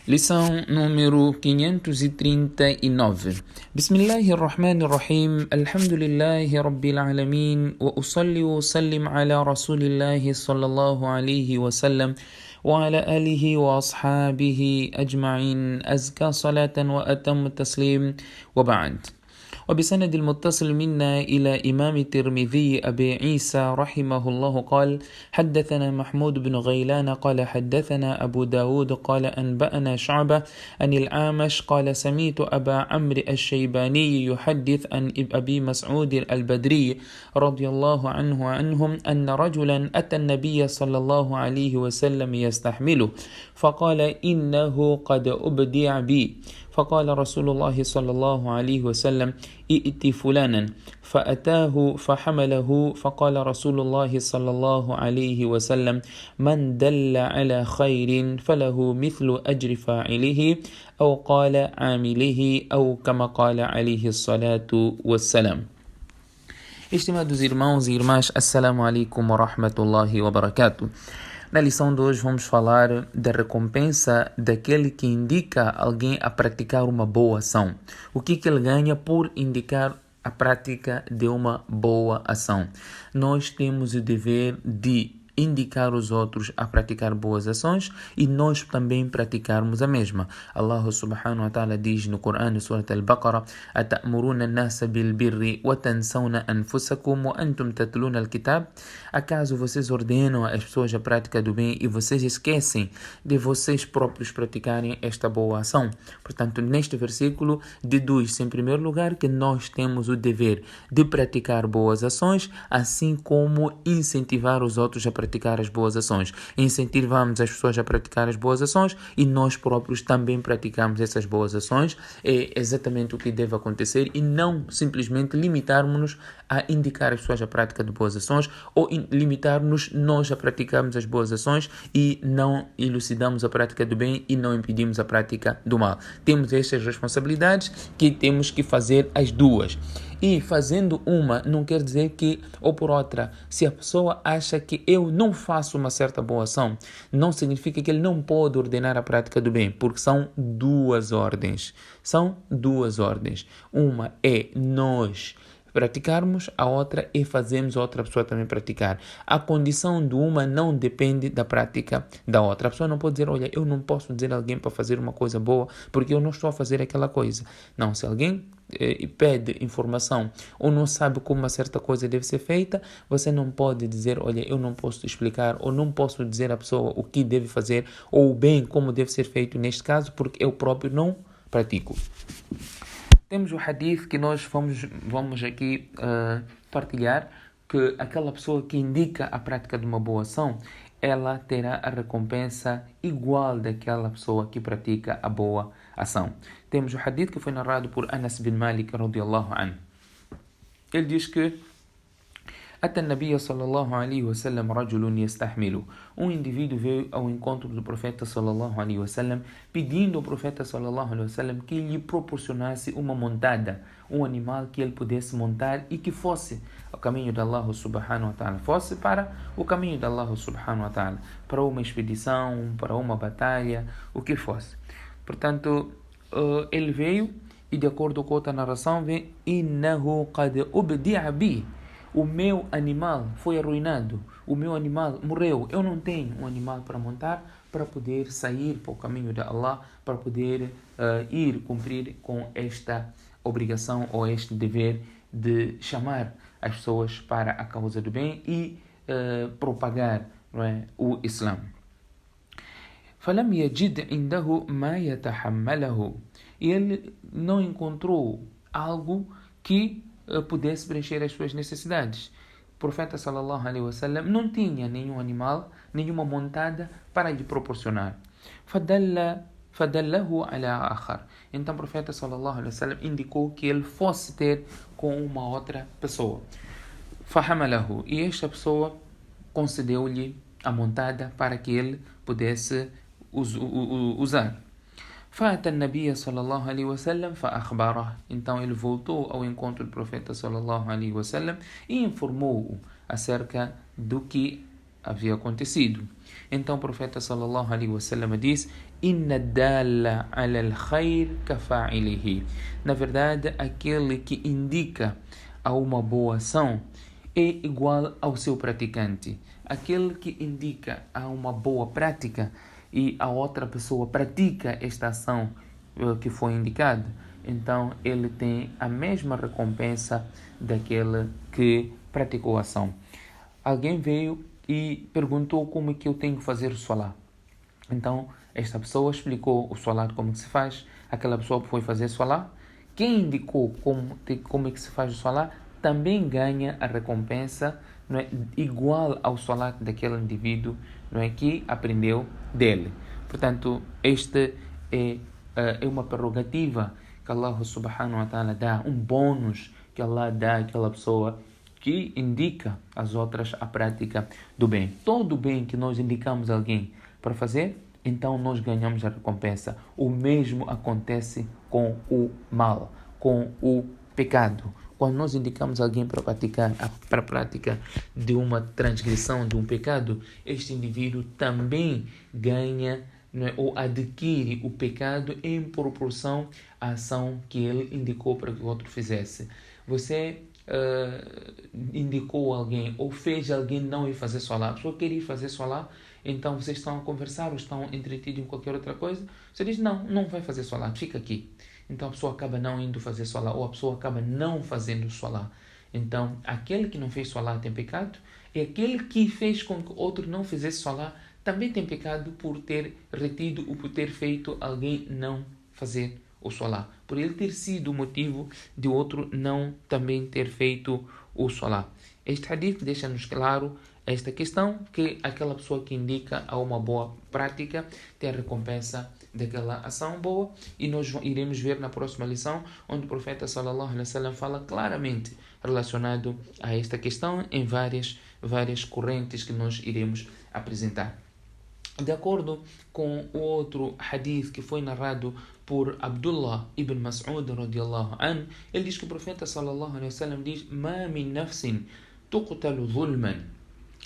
Lição número 539. Bismillahirrahmanirrahim. Alhamdulillahi Rabbil Alamin. Wa usalli wa sallim ala Rasulillahi sallallahu alayhi wa sallam. وعلى آله وأصحابه أجمعين أزكى صلاة وأتم التسليم وبعد. وبسند المتصل منا إلى إمام الترمذي أبي عيسى رحمه الله قال: حدثنا محمود بن غيلان قال حدثنا أبو داود قال أنبأنا شعبة عن الأعمش قال سمعت أبا عمرو الشيباني يحدث عن أبي مسعود البدري رضي الله عنهم أن رجلا أتى النبي صلى الله عليه وسلم يستحمله فقال: إنه قد أبدع بي. فقال رسول الله صلى الله عليه وسلم: ائت فلانا. فأتاه فحمله فقال رسول الله صلى الله عليه وسلم: من دل على خير فله مثل أجر فاعله أو قال عامله أو كما قال عليه الصلاة والسلام. Estimados irmãos e irmãs, Assalamu alaikum wa rahmatullahi wa barakatuh. Na lição de hoje vamos falar da recompensa daquele que indica alguém a praticar uma boa ação. O que ele ganha por indicar a prática de uma boa ação? Nós temos o dever de indicar os outros a praticar boas ações e nós também praticarmos a mesma. Allah subhanahu wa ta'ala diz no Corão, no Surat Al-Baqarah: أَتَأْمُرُونَ النَّاسَ بِالْبِرِّ وَتَنْسَوْنَ أَنفُسَكُمْ وَأَنْتُمْ تَتْلُونَ الْكِتَابَ. Acaso vocês ordenam as pessoas a prática do bem e vocês esquecem de vocês próprios praticarem esta boa ação? Portanto, neste versículo deduz-se em primeiro lugar que nós temos o dever de praticar boas ações, assim como incentivar os outros a praticar as boas ações. Incentivamos as pessoas a praticar as boas ações e nós próprios também praticamos essas boas ações. É exatamente o que deve acontecer e não simplesmente limitarmos-nos a indicar as pessoas a prática de boas ações ou limitarmos nós a praticarmos as boas ações e não elucidamos a prática do bem e não impedimos a prática do mal. Temos estas responsabilidades que temos que fazer as duas. E fazendo uma não quer dizer que, ou por outra, se a pessoa acha que eu não faço uma certa boa ação, não significa que ele não pode ordenar a prática do bem, porque são duas ordens. São duas ordens. Uma é nós praticarmos, a outra é fazermos a outra pessoa também praticar. A condição de uma não depende da prática da outra. A pessoa não pode dizer: olha, eu não posso dizer a alguém para fazer uma coisa boa porque eu não estou a fazer aquela coisa. Não, se alguém pede informação ou não sabe como uma certa coisa deve ser feita, você não pode dizer: olha, eu não posso explicar ou não posso dizer à pessoa o que deve fazer ou bem como deve ser feito neste caso, porque eu próprio não pratico. Temos o hadith que nós vamos aqui partilhar, que aquela pessoa que indica a prática de uma boa ação, ela terá a recompensa igual daquela pessoa que pratica a boa ação. Temos o hadith que foi narrado por Anas bin Malik radiyallahu anhu. Ele diz que أتى النبي صلى الله عليه وسلم رجل يستحمله. Indivíduo veio ao encontro do profeta sallallahu alaihi wasallam pedindo ao profeta sallallahu alaihi wasallam que lhe proporcionasse uma montada, um animal que ele pudesse montar e que fosse ao caminho de Allah subhanahu wa ta'ala, fosse para o caminho de Allah subhanahu wa ta'ala, para uma expedição, para uma batalha, o que fosse. Portanto, ele veio e, de acordo com outra narração, vem: إنه قد أبدع بي. O meu animal foi arruinado, o meu animal morreu, eu não tenho um animal para montar para poder sair para o caminho de Allah, para poder ir cumprir com esta obrigação ou este dever de chamar as pessoas para a causa do bem e propagar, não é, o Islã. فلم يجد عنده ما يتحمله. E ele não encontrou algo que pudesse preencher as suas necessidades. O profeta sallallahu alaihi wasallam não tinha nenhum animal, nenhuma montada para lhe proporcionar. فدله على آخر. Então o profeta sallallahu alaihi wasallam indicou que ele fosse ter com uma outra pessoa. فحمله. E esta pessoa concedeu-lhe a montada para que ele pudesse usar. فأتى النبي صلى الله عليه وسلم فأخبره. Então ele voltou ao encontro do profeta sallallahu alaihi wasallam e informou-o acerca do que havia acontecido. Então o profeta sallallahu alaihi wasallam diz: Inna dalla ala al-khair kafa'ilihi. Na verdade, aquele que indica a uma boa ação é igual ao seu praticante. Aquele que indica a uma boa prática e a outra pessoa pratica esta ação que foi indicada, então ele tem a mesma recompensa daquele que praticou a ação. Alguém veio e perguntou como é que eu tenho que fazer o salat. Então, esta pessoa explicou o salat como se faz. Aquela pessoa foi fazer o salat. Quem indicou como é que se faz o salat também ganha a recompensa, não é, igual ao salat daquele indivíduo, não é, que aprendeu dele. Portanto, este é uma prerrogativa que Allah subhanahu wa ta'ala dá, um bônus que Allah dá àquela pessoa que indica as outras a prática do bem. Todo bem que nós indicamos a alguém para fazer, então nós ganhamos a recompensa. O mesmo acontece com o mal, com o pecado. Quando nós indicamos alguém para a prática de uma transgressão, de um pecado, este indivíduo também ganha, não é, ou adquire o pecado em proporção à ação que ele indicou para que o outro fizesse. Você indicou alguém ou fez alguém não ir fazer salat, a pessoa quer ir fazer salat, então vocês estão a conversar ou estão entretidos em qualquer outra coisa, você diz não vai fazer salat, fica aqui. Então a pessoa acaba não indo fazer salat ou a pessoa acaba não fazendo salat. Então aquele que não fez salat tem pecado e aquele que fez com que outro não fizesse salat também tem pecado por ter retido ou por ter feito alguém não fazer o salat, por ele ter sido o motivo de outro não também ter feito o salat. Este hadith deixa-nos claro esta questão, que aquela pessoa que indica a uma boa prática tem a recompensa daquela ação boa, e nós iremos ver na próxima lição, onde o profeta sallallahu alaihi wasallam fala claramente relacionado a esta questão em várias correntes que nós iremos apresentar. De acordo com o outro hadith que foi narrado por Abdullah ibn Mas'ud radiyallahu anhu, ele diz que o profeta sallallahu alaihi wasallam diz: "Ma min nafsin tuqtalu zulman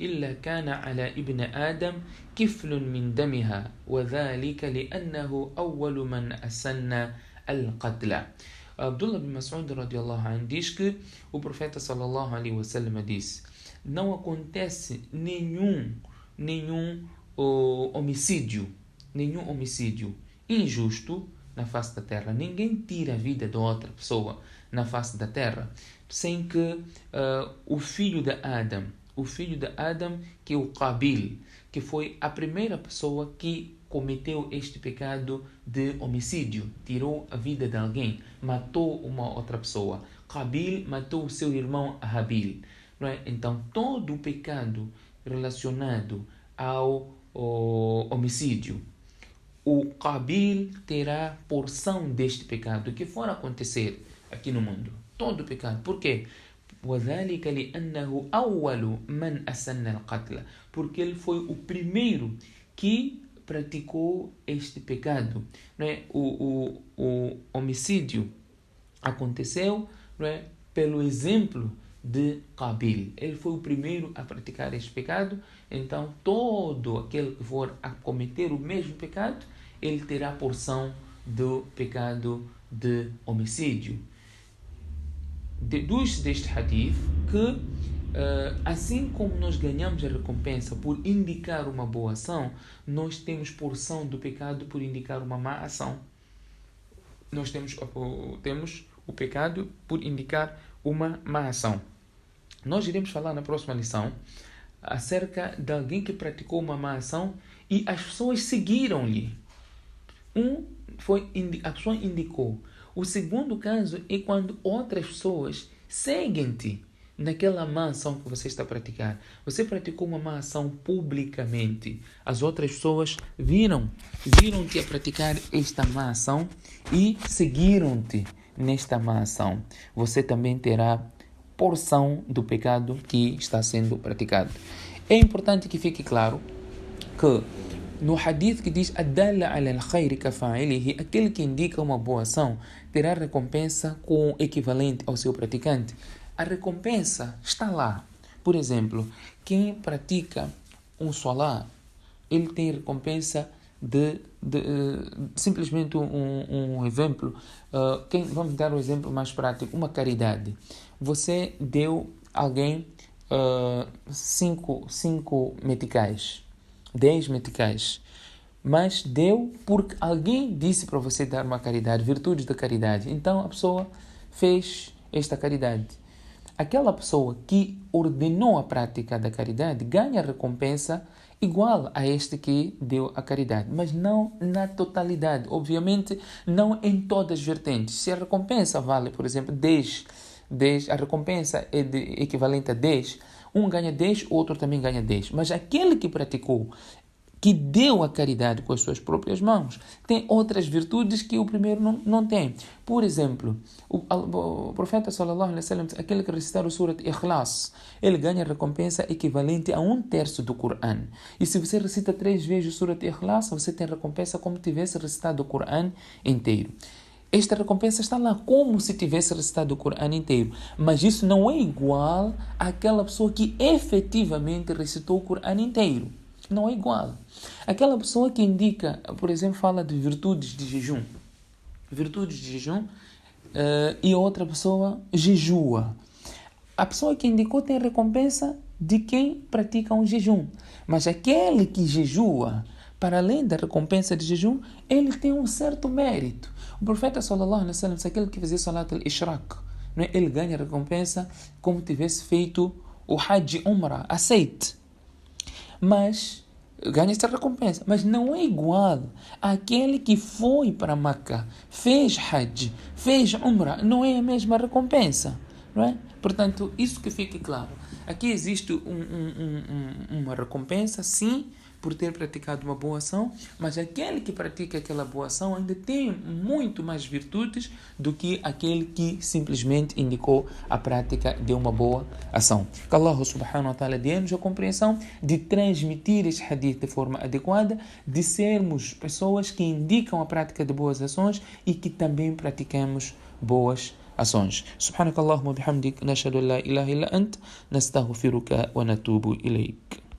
illa kana ala ibn Adam kiflun min damiha wa dhalika li'annahu awwalu man asanna al-qatla." Abdullah ibn Mas'ud radiyallahu anhu diz que o profeta sallallahu alaihi wasallam disse: não acontece nenhum homicídio injusto na face da terra. Ninguém tira a vida de outra pessoa na face da terra sem que o filho de Adam, que é o Qabil, que foi a primeira pessoa que cometeu este pecado de homicídio, tirou a vida de alguém, matou uma outra pessoa. Qabil matou o seu irmão Habil, não é? Então todo o pecado relacionado ao homicídio, o Qabil terá porção deste pecado que for acontecer aqui no mundo. Todo o pecado. Por quê? وَذَلِكَ لِأَنَّهُ أَوَّلُ مَنْ أَسَنَّ الْقَتْلَ. Porque ele foi o primeiro que praticou este pecado. Não é? O homicídio aconteceu, não é? Pelo exemplo de Qabil. Ele foi o primeiro a praticar este pecado, então todo aquele que for a cometer o mesmo pecado, ele terá porção do pecado de homicídio. Deduz deste hadith que assim como nós ganhamos a recompensa por indicar uma boa ação, nós temos porção do pecado por indicar uma má ação. Nós temos o pecado por indicar uma má ação. Nós iremos falar na próxima lição acerca de alguém que praticou uma má ação e as pessoas seguiram-lhe. A pessoa indicou. O segundo caso é quando outras pessoas seguem-te naquela má ação que você está a praticar. Você praticou uma má ação publicamente. As outras pessoas viram-te a praticar esta má ação e seguiram-te nesta má ação. Você também terá porção do pecado que está sendo praticado. É importante que fique claro que no hadith que diz "Adalla ala al-khayri kafa'ilihi", aquele que indica uma boa ação terá recompensa com equivalente ao seu praticante. A recompensa está lá. Por exemplo, quem pratica um salah, ele tem recompensa de simplesmente um exemplo. Vamos dar um exemplo mais prático, uma caridade. Você deu a alguém 5 meticais, 10 meticais, mas deu porque alguém disse para você dar uma caridade, virtudes da caridade. Então a pessoa fez esta caridade. Aquela pessoa que ordenou a prática da caridade ganha recompensa igual a este que deu a caridade, mas não na totalidade, obviamente não em todas as vertentes. Se a recompensa vale, por exemplo, 10, a recompensa é equivalente a 10, um ganha 10, o outro também ganha 10, mas aquele que praticou, que deu a caridade com as suas próprias mãos, tem outras virtudes que o primeiro não tem. Por exemplo, o profeta sallallahu alaihi wasallam, aquele que recitar o Surat Ikhlas, ele ganha recompensa equivalente a 1/3 do Coran. E se você recita 3 vezes o Surat Ikhlas, você tem recompensa como se tivesse recitado o Coran inteiro. Esta recompensa está lá como se tivesse recitado o Coran inteiro. Mas isso não é igual àquela pessoa que efetivamente recitou o Coran inteiro. Não é igual. Aquela pessoa que indica, por exemplo, fala de virtudes de jejum. Virtudes de jejum e outra pessoa jejua. A pessoa que indicou tem recompensa de quem pratica um jejum. Mas aquele que jejua, para além da recompensa de jejum, ele tem um certo mérito. O profeta sallallahu alaihi wasallam, aquele que fazia salat al-ishraq, ele ganha recompensa como tivesse feito o Hajj Umrah, aceite. Mas ganha esta recompensa, mas não é igual àquele que foi para Meca, fez Hajj, fez Umrah, não é a mesma recompensa, não é? Portanto, isso que fique claro. Aqui existe uma recompensa, sim, por ter praticado uma boa ação, mas aquele que pratica aquela boa ação ainda tem muito mais virtudes do que aquele que simplesmente indicou a prática de uma boa ação. Que Allah subhanahu wa ta'ala dê-nos a compreensão de transmitir este hadith de forma adequada, de sermos pessoas que indicam a prática de boas ações e que também praticamos boas ações. Subhanakallahumma bihamdik, nashhadu an la ilaha illa ant, nastaghfiruka wa natubu ilayk.